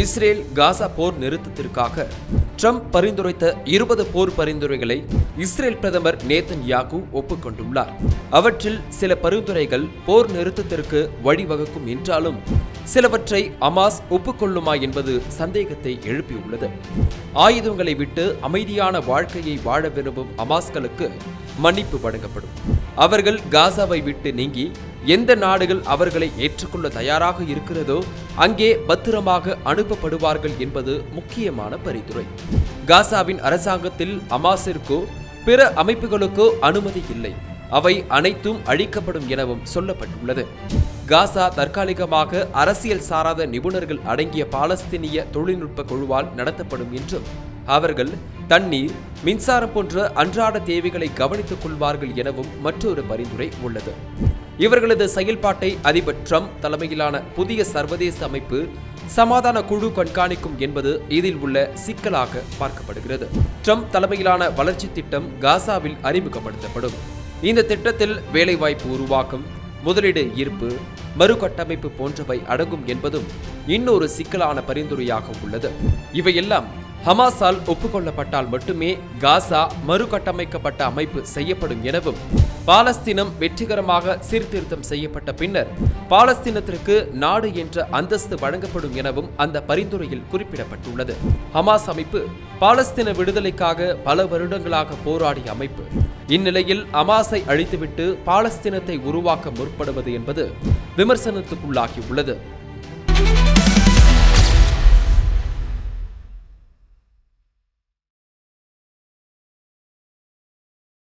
Israel Gaza போர் நிறுத்தத்திற்காக Trump பரிந்துரைத்த 20 போர் பரிந்துரைகளை Israel பிரதமர் நேதன்யாகு ஒப்புக்கொண்டுள்ளார். அவற்றில் சில பரிந்துரைகள் போர் நிறுத்தத்திற்கு வழிவகுக்கும் என்றாலும் சிலவற்றை ஹமாஸ் ஒப்புக்கொள்ளுமா என்பது சந்தேகத்தை எழுப்பியுள்ளது. ஆயுதங்களை விட்டு அமைதியான வாழ்க்கையை வாழ விரும்பும் ஹமாஸ்களுக்கு மன்னிப்பு வழங்கப்படும். அவர்கள் காசாவை விட்டு நீங்கி எந்த நாடுகள் அவர்களை ஏற்றுக்கொள்ள தயாராக இருக்கிறதோ அங்கே பத்திரமாக அனுப்பப்படுவார்கள் என்பது முக்கியமான பரிந்துரை. காசாவின் அரசாங்கத்தில் ஹமாஸிற்கோ பிற அமைப்புகளுக்கோ அனுமதி இல்லை. அவை அனைத்தும் அழிக்கப்படும் எனவும் சொல்லப்பட்டுள்ளது. காசா தற்காலிகமாக அரசியல் சாராத நிபுணர்கள் அடங்கிய பாலஸ்தீனிய தொழில்நுட்ப குழுவால் நடத்தப்படும் என்றும் அவர்கள் தண்ணீர், மின்சாரம் போன்ற அன்றாட தேவைகளை கவனித்துக் கொள்வார்கள் எனவும் மற்றொரு பரிந்துரை உள்ளது. இவர்களது செயல்பாட்டை அதிபர் ட்ரம்ப் தலைமையிலான புதிய சர்வதேச அமைப்பு சமாதான குழு கண்காணிக்கும் என்பது இதில் உள்ள சிக்கலாக பார்க்கப்படுகிறது. ட்ரம்ப் தலைமையிலான வளர்ச்சி திட்டம் காசாவில் அறிமுகப்படுத்தப்படும். இந்த திட்டத்தில் வேலைவாய்ப்பு உருவாக்கம், முதலீடு ஈர்ப்பு, மறுகட்டமைப்பு போன்றவை அடங்கும் என்பதும் இன்னொரு சிக்கலான பரிந்துரையாக உள்ளது. இவையெல்லாம் ஹமாஸால் ஒப்புக்கொள்ளப்பட்டால் மட்டுமே காசா மறுகட்டமைக்கப்பட்ட அமைப்பு செய்யப்படும் எனவும் பாலஸ்தீனம் வெற்றிகரமாக சீர்திருத்தம் செய்யப்பட்ட பின்னர் பாலஸ்தீனத்திற்கு நாடு என்ற அந்தஸ்து வழங்கப்படும் எனவும் அந்த பரிந்துரையில் குறிப்பிடப்பட்டுள்ளது. ஹமாஸ் அமைப்பு பாலஸ்தீன விடுதலைக்காக பல வருடங்களாக போராடிய அமைப்பு. இந்நிலையில் ஹமாஸை அழித்துவிட்டு பாலஸ்தீனத்தை உருவாக்க முற்படுவது என்பது விமர்சனத்துக்குள்ளாகியுள்ளது.